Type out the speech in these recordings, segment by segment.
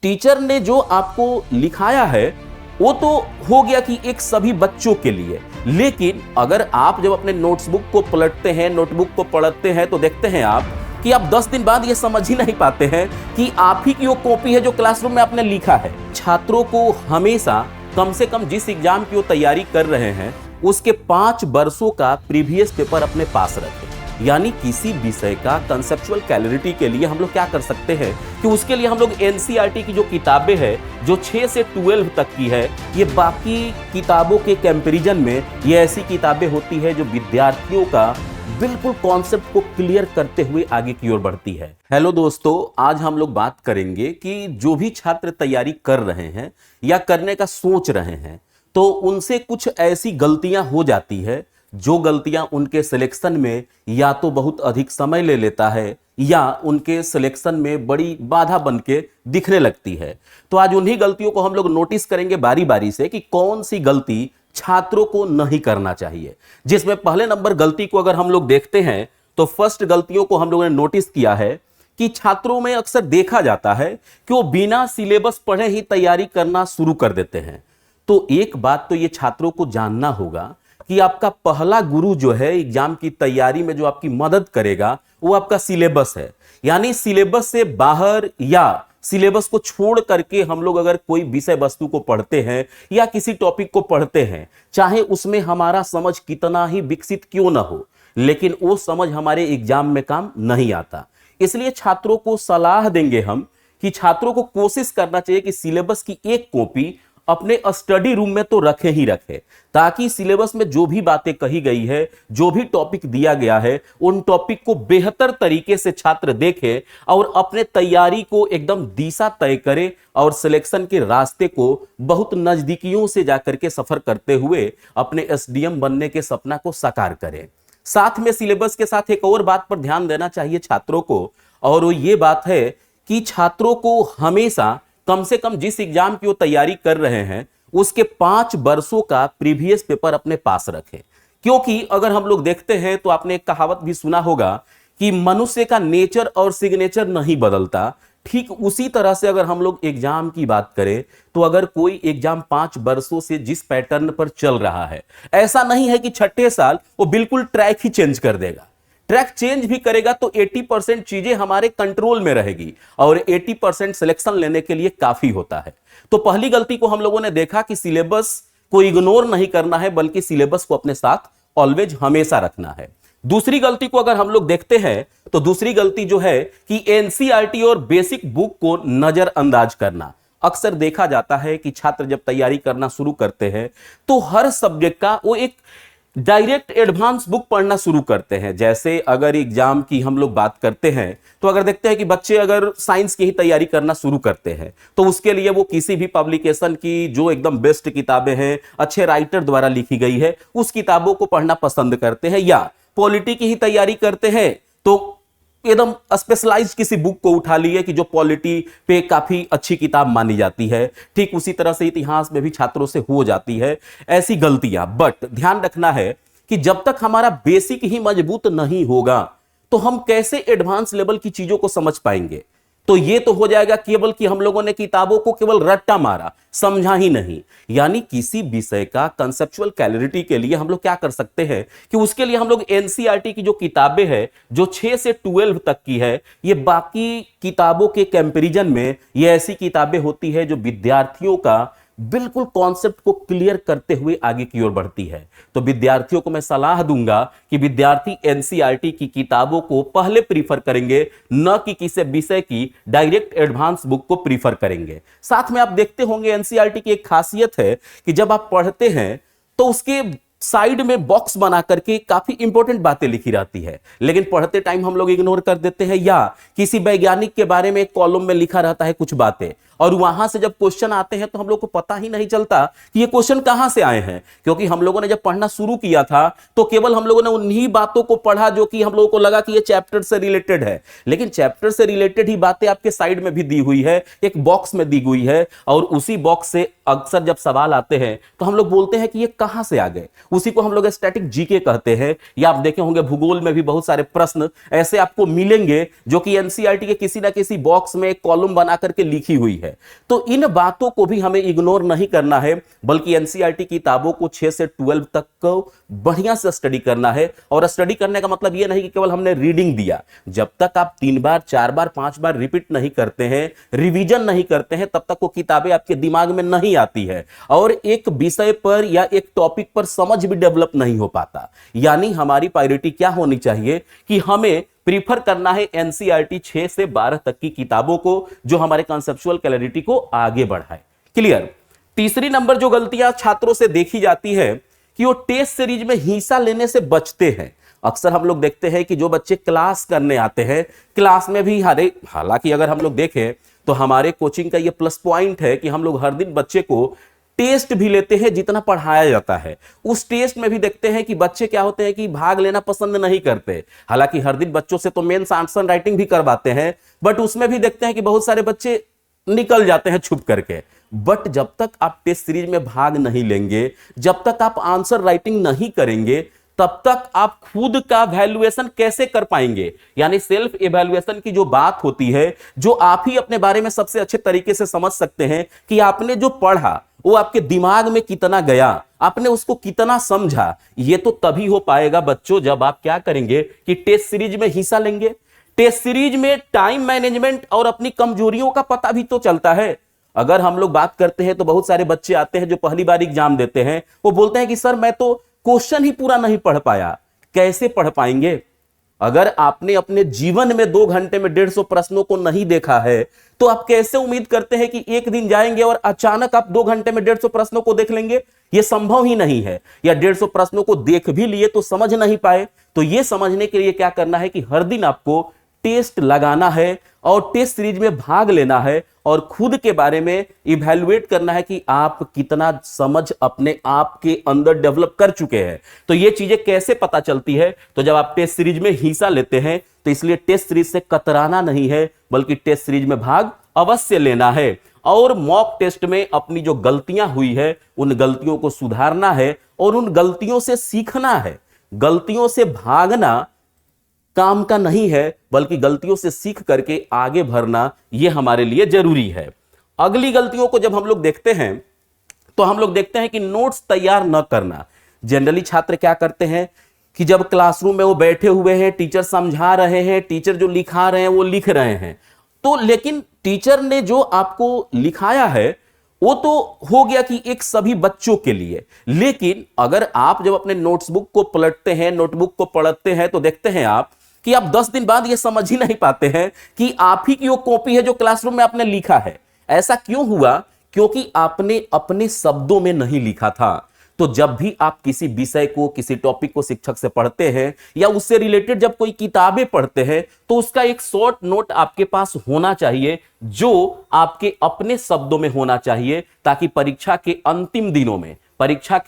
Teacher ने जो आपको लिखाया है वो तो हो गया कि एक सभी बच्चों के लिए, लेकिन अगर आप जब अपने नोटबुक को पलटते हैं, नोटबुक को पढ़ते हैं तो देखते हैं आप कि आप 10 दिन बाद ये समझ ही नहीं पाते हैं कि आप ही की वो कॉपी है जो क्लासरूम में आपने लिखा है। छात्रों को हमेशा कम से कम जिस एग्जाम की वो तैयारी कर रहे हैं उसके 5 वर्षों का प्रीवियस पेपर अपने पास रखें। यानी किसी विषय का कंसेप्चुअल क्लैरिटी के लिए हम लोग क्या कर सकते हैं कि उसके लिए हम लोग एनसीईआरटी की जो किताबें हैं जो 6 से 12 तक की है, ये बाकी किताबों के कंपैरिजन में ये ऐसी किताबें होती है जो विद्यार्थियों का बिल्कुल कॉन्सेप्ट को क्लियर करते हुए आगे की ओर बढ़ती है। हेलो दोस्तों, आज हम लोग बात करेंगे कि जो भी छात्र तैयारी कर रहे हैं या करने का सोच रहे हैं तो उनसे कुछ ऐसी गलतियां हो जाती है जो गलतियां उनके सिलेक्शन में या तो बहुत अधिक समय ले लेता है या उनके सिलेक्शन में बड़ी बाधा बन के दिखने लगती है। तो आज उन्हीं गलतियों को हम लोग नोटिस करेंगे बारी बारी से कि कौन सी गलती छात्रों को नहीं करना चाहिए। जिसमें पहले नंबर गलती को अगर हम लोग देखते हैं तो फर्स्ट गलतियों को हम लोगों ने नोटिस किया है कि छात्रों में अक्सर देखा जाता है कि वो बिना सिलेबस पढ़े ही तैयारी करना शुरू कर देते हैं। तो एक बात तो ये छात्रों को जानना होगा कि आपका पहला गुरु जो है एग्जाम की तैयारी में जो आपकी मदद करेगा वो आपका सिलेबस है। यानी सिलेबस से बाहर या सिलेबस को छोड़ करके हम लोग अगर कोई विषय वस्तु को पढ़ते हैं या किसी टॉपिक को पढ़ते हैं, चाहे उसमें हमारा समझ कितना ही विकसित क्यों ना हो, लेकिन वो समझ हमारे एग्जाम में काम नहीं आता। इसलिए छात्रों को सलाह देंगे हम कि छात्रों को कोशिश करना चाहिए कि सिलेबस की एक कॉपी अपने स्टडी रूम में तो रखे ही रखे, ताकि सिलेबस में जो भी बातें कही गई है, जो भी टॉपिक दिया गया है, उन टॉपिक को बेहतर तरीके से छात्र देखे और अपने तैयारी को एकदम दिशा तय करे और सिलेक्शन के रास्ते को बहुत नजदीकियों से जाकर के सफर करते हुए अपने एसडीएम बनने के सपना को साकार करे। साथ में सिलेबस के साथ एक और बात पर ध्यान देना चाहिए छात्रों को, और वो ये बात है कि छात्रों को हमेशा कम से कम जिस एग्जाम की वो तैयारी कर रहे हैं उसके 5 वर्षों का प्रीवियस पेपर अपने पास रखें। क्योंकि अगर हम लोग देखते हैं तो आपने एक कहावत भी सुना होगा कि मनुष्य का नेचर और सिग्नेचर नहीं बदलता। ठीक उसी तरह से अगर हम लोग एग्जाम की बात करें तो अगर कोई एग्जाम 5 वर्षों से जिस पैटर्न पर चल रहा है, ऐसा नहीं है कि छठे साल वो बिल्कुल ट्रैक ही चेंज कर देगा। ट्रैक चेंज भी करेगा तो 80% चीजें हमारे कंट्रोल में रहेगी और 80% सिलेक्शन लेने के लिए काफी होता है। तो पहली गलती को हम लोगों ने देखा कि सिलेबस को इग्नोर नहीं करना है, बल्कि सिलेबस को अपने साथ ऑलवेज हमेशा रखना है। दूसरी गलती को अगर हम लोग देखते हैं तो दूसरी गलती जो है कि एनसीईआरटी और बेसिक बुक को नजरअंदाज करना। अक्सर देखा जाता है कि छात्र जब तैयारी करना शुरू करते हैं तो हर सब्जेक्ट का वो एक डायरेक्ट एडवांस बुक पढ़ना शुरू करते हैं। जैसे अगर एग्जाम की हम लोग बात करते हैं तो अगर देखते हैं कि बच्चे अगर साइंस की ही तैयारी करना शुरू करते हैं तो उसके लिए वो किसी भी पब्लिकेशन की जो एकदम बेस्ट किताबें हैं, अच्छे राइटर द्वारा लिखी गई है, उस किताबों को पढ़ना पसंद करते हैं। या पॉलिटी की ही तैयारी करते हैं तो एकदम स्पेशलाइज किसी बुक को उठा लिए कि जो पॉलिटी पे काफी अच्छी किताब मानी जाती है। ठीक उसी तरह से इतिहास में भी छात्रों से हो जाती है ऐसी गलतियां। बट ध्यान रखना है कि जब तक हमारा बेसिक ही मजबूत नहीं होगा तो हम कैसे एडवांस लेवल की चीजों को समझ पाएंगे। तो ये तो हो जाएगा केवल कि हम लोगों ने किताबों को केवल रट्टा मारा, समझा ही नहीं। यानी किसी विषय का कंसेप्चुअल क्लैरिटी के लिए हम लोग क्या कर सकते हैं कि उसके लिए हम लोग एनसीईआरटी की जो किताबें हैं जो 6 से 12 तक की है, ये बाकी किताबों के कंपैरिजन में ये ऐसी किताबें होती है जो विद्यार्थियों का बिल्कुल कॉन्सेप्ट को क्लियर करते हुए आगे की ओर बढ़ती है। तो विद्यार्थियों को मैं सलाह दूंगा कि विद्यार्थी एनसीईआरटी की किताबों को पहले प्रीफर करेंगे, न कि किसी विषय की डायरेक्ट एडवांस बुक को प्रीफर करेंगे। साथ में आप देखते होंगे एनसीईआरटी की एक खासियत है कि जब आप पढ़ते हैं तो उसके साइड में बॉक्स बना करके काफी इंपॉर्टेंट बातें लिखी रहती है, लेकिन पढ़ते टाइम हम लोग इग्नोर कर देते हैं। या किसी वैज्ञानिक के बारे में एक कॉलम में लिखा रहता है कुछ बातें, और वहां से जब क्वेश्चन आते हैं तो हम लोग को पता ही नहीं चलता कि ये क्वेश्चन कहां से आए हैं। क्योंकि हम लोगों ने जब पढ़ना शुरू किया था तो केवल हम लोगों ने उन्हीं बातों को पढ़ा जो कि हम लोगों को लगा कि ये चैप्टर से रिलेटेड है, लेकिन चैप्टर से रिलेटेड ही बातें आपके साइड में भी दी हुई है, एक बॉक्स में दी हुई है, और उसी बॉक्स से अक्सर जब सवाल आते हैं तो हम लोग बोलते हैं कि ये कहां से आ गए। उसी को हम लोग स्टैटिक जीके कहते हैं। या आप देखे होंगे भूगोल में भी बहुत सारे प्रश्न ऐसे आपको मिलेंगे जो कि एनसीईआरटी के किसी ना किसी बॉक्स में एक कॉलम बना करके लिखी हुई है। है। तो इन बातों को भी हमें इग्नोर नहीं करना है, बल्कि एनसीईआरटी किताबों को 6 से 12 तक को बढ़िया से स्टडी करना है। और स्टडी करने का मतलब यह नहीं कि केवल हमने रीडिंग दिया। जब तक आप 3 बार 4 बार 5 बार रिपीट नहीं करते हैं, रिवीजन नहीं करते हैं, तब तक वो किताबें आपके दिमाग में नहीं आती है और एक विषय पर या एक टॉपिक पर समझ भी डेवलप नहीं हो पाता। यानी हमारी प्रायोरिटी क्या होनी चाहिए कि हमें प्रीफर करना है एनसीईआरटी 6 से 12 तक की किताबों को, जो हमारे कंसेप्चुअल क्लैरिटी को आगे बढ़ाए। क्लियर। तीसरी नंबर जो गलतियां छात्रों से देखी जाती है कि वो टेस्ट सीरीज में हिस्सा लेने से बचते हैं। अक्सर हम लोग देखते हैं कि जो बच्चे क्लास करने आते हैं, क्लास में भी हालांकि अगर हम लोग देखें तो हमारे कोचिंग का ये प्लस पॉइंट है कि हम लोग हर दिन बच्चे को टेस्ट भी लेते हैं जितना पढ़ाया जाता है। उस टेस्ट में भी देखते हैं कि बच्चे क्या होते हैं कि भाग लेना पसंद नहीं करते। हालांकि हर दिन बच्चों से तो मेंस आंसर राइटिंग भी करवाते हैं, बट उसमें भी देखते हैं कि बहुत सारे बच्चे निकल जाते हैं छुप करके। बट जब तक आप टेस्ट सीरीज में भाग नहीं लेंगे, जब तक आप आंसर राइटिंग नहीं करेंगे, तब तक आप खुद का वैल्यूएशन कैसे कर पाएंगे। यानी सेल्फ इवैल्यूएशन की जो बात होती है, जो आप ही अपने बारे में सबसे अच्छे तरीके से समझ सकते हैं कि आपने जो पढ़ा वो आपके दिमाग में कितना गया, आपने उसको कितना समझा। ये तो तभी हो पाएगा बच्चों जब आप क्या करेंगे कि टेस्ट सीरीज में हिस्सा लेंगे। टेस्ट सीरीज में टाइम मैनेजमेंट और अपनी कमजोरियों का पता भी तो चलता है। अगर हम लोग बात करते हैं तो बहुत सारे बच्चे आते हैं जो पहली बार एग्जाम देते हैं, वो बोलते हैं कि सर मैं तो क्वेश्चन ही पूरा नहीं पढ़ पाया। कैसे पढ़ पाएंगे? अगर आपने अपने जीवन में 2 घंटे में 150 प्रश्नों को नहीं देखा है, तो आप कैसे उम्मीद करते हैं कि एक दिन जाएंगे और अचानक आप 2 घंटे में 150 प्रश्नों को देख लेंगे? यह संभव ही नहीं है। या 150 प्रश्नों को देख भी लिए तो समझ नहीं पाए। तो यह समझने के लिए क्या करना है कि हर दिन आपको टेस्ट लगाना है और टेस्ट सीरीज में भाग लेना है और खुद के बारे में इवैल्यूएट करना है कि आप कितना समझ अपने आप के अंदर डेवलप कर चुके हैं। तो ये चीजें कैसे पता चलती है? तो जब आप टेस्ट सीरीज में हिस्सा लेते हैं, तो इसलिए टेस्ट सीरीज से कतराना नहीं है, बल्कि टेस्ट सीरीज में भाग अवश्य लेना है और मॉक टेस्ट में अपनी जो गलतियां हुई है उन गलतियों को सुधारना है और उन गलतियों से सीखना है। गलतियों से भागना काम का नहीं है, बल्कि गलतियों से सीख करके आगे बढ़ना यह हमारे लिए जरूरी है। अगली गलतियों को जब हम लोग देखते हैं तो हम लोग देखते हैं कि नोट्स तैयार न करना। जनरली छात्र क्या करते हैं कि जब क्लासरूम में वो बैठे हुए हैं, टीचर समझा रहे हैं, टीचर जो लिखा रहे हैं वो लिख रहे हैं, तो लेकिन टीचर ने जो आपको लिखाया है वो तो हो गया कि एक सभी बच्चों के लिए। लेकिन अगर आप जब अपने नोट्सबुक को पलटते हैं, नोटबुक को पढ़ते हैं, तो देखते हैं आप कि आप 10 दिन बाद ये समझ ही नहीं पाते हैं कि आप ही की वो कॉपी है जो क्लासरूम में आपने लिखा है। ऐसा क्यों हुआ? क्योंकि आपने अपने शब्दों में नहीं लिखा था। तो जब भी आप किसी विषय को, किसी टॉपिक को शिक्षक से पढ़ते हैं या उससे रिलेटेड जब कोई किताबें पढ़ते हैं, तो उसका एक शॉर्ट नोट आपके पास होना चाहिए जो आपके अपने शब्दों में होना चाहिए, ताकि परीक्षा के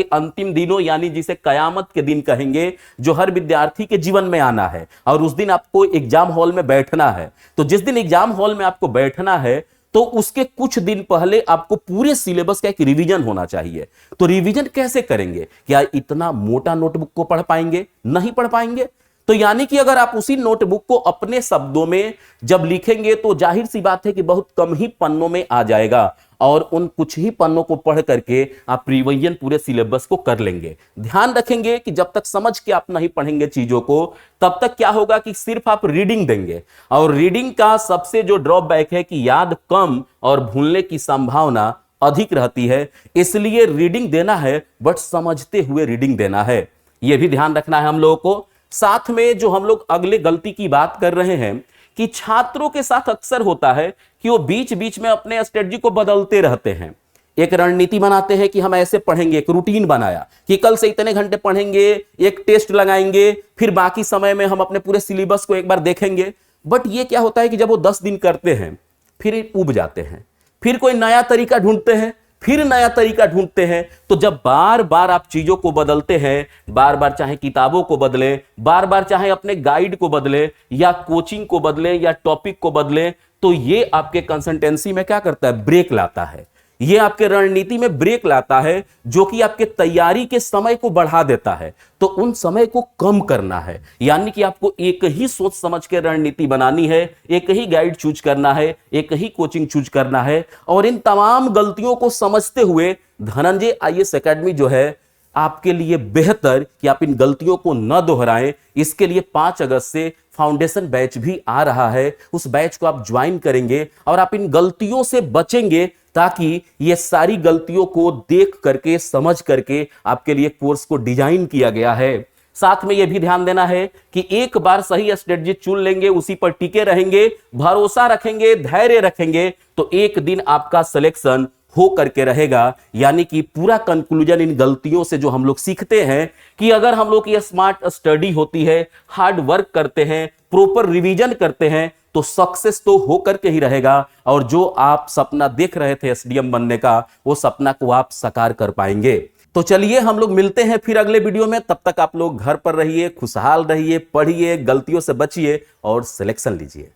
अंतिम दिनों यानी जिसे कयामत के दिन कहेंगे, जो हर विद्यार्थी के जीवन में आना है, और उस दिन आपको एग्जाम हॉल में बैठना है। तो जिस दिन एग्जाम हॉल में आपको बैठना है, तो उसके कुछ दिन पहले आपको पूरे सिलेबस का एक रिवीजन होना चाहिए। तो रिवीजन कैसे करेंगे? क्या इतना मोटा नोटबुक को पढ़ पाएंगे? नहीं पढ़ पाएंगे। तो यानी कि अगर आप उसी नोटबुक को अपने शब्दों में जब लिखेंगे, तो जाहिर सी बात है कि बहुत कम ही पन्नों में आ जाएगा और उन कुछ ही पन्नों को पढ़ करके आप रिवीजन पूरे सिलेबस को कर लेंगे। ध्यान रखेंगे कि जब तक समझ के आप नहीं पढ़ेंगे चीजों को, तब तक क्या होगा कि सिर्फ आप रीडिंग देंगे। और रीडिंग का सबसे जो ड्रॉबैक है कि याद कम और भूलने की संभावना अधिक रहती है। इसलिए रीडिंग देना है, बट समझते हुए रीडिंग देना है। यह भी ध्यान रखना है हम लोगों को। साथ में जो हम लोग अगले गलती की बात कर रहे हैं कि छात्रों के साथ अक्सर होता है कि वो बीच बीच में अपने स्ट्रेटजी को बदलते रहते हैं। एक रणनीति बनाते हैं कि हम ऐसे पढ़ेंगे, एक रूटीन बनाया कि कल से इतने घंटे पढ़ेंगे, एक टेस्ट लगाएंगे, फिर बाकी समय में हम अपने पूरे सिलेबस को एक बार देखेंगे। बट ये क्या होता है कि जब वो 10 दिन करते हैं, फिर उब जाते हैं, फिर कोई नया तरीका ढूंढते हैं, फिर नया तरीका ढूंढते हैं। तो जब बार बार आप चीजों को बदलते हैं, बार बार चाहे किताबों को बदलें, बार बार चाहे अपने गाइड को बदलें या कोचिंग को बदलें या टॉपिक को बदलें, तो ये आपके कंसिस्टेंसी में क्या करता है? ब्रेक लाता है। यह आपके रणनीति में ब्रेक लाता है, जो कि आपके तैयारी के समय को बढ़ा देता है। तो उन समय को कम करना है, यानी कि आपको एक ही सोच समझ के रणनीति बनानी है, एक ही गाइड चूज करना है, एक ही कोचिंग चूज करना है। और इन तमाम गलतियों को समझते हुए धनंजय आईएएस एकेडमी जो है आपके लिए बेहतर कि आप इन गलतियों को न दोहराएं। इसके लिए 5 अगस्त से फाउंडेशन बैच भी आ रहा है। उस बैच को आप ज्वाइन करेंगे और आप इन गलतियों से बचेंगे, ताकि ये सारी गलतियों को देख करके समझ करके आपके लिए कोर्स को डिजाइन किया गया है। साथ में यह भी ध्यान देना है कि एक बार सही स्ट्रेटजी चुन लेंगे, उसी पर टिके रहेंगे, भरोसा रखेंगे, धैर्य रखेंगे, तो एक दिन आपका सिलेक्शन हो करके रहेगा। यानी कि पूरा कंक्लूजन इन गलतियों से जो हम लोग सीखते हैं कि अगर हम लोग की स्मार्ट स्टडी होती है, हार्ड वर्क करते हैं, प्रॉपर रिवीजन करते हैं, तो सक्सेस तो हो करके ही रहेगा। और जो आप सपना देख रहे थे एसडीएम बनने का, वो सपना को आप साकार कर पाएंगे। तो चलिए हम लोग मिलते हैं फिर अगले वीडियो में। तब तक आप लोग घर पर रहिए, खुशहाल रहिए, पढ़िए, गलतियों से बचिए और सिलेक्शन लीजिए।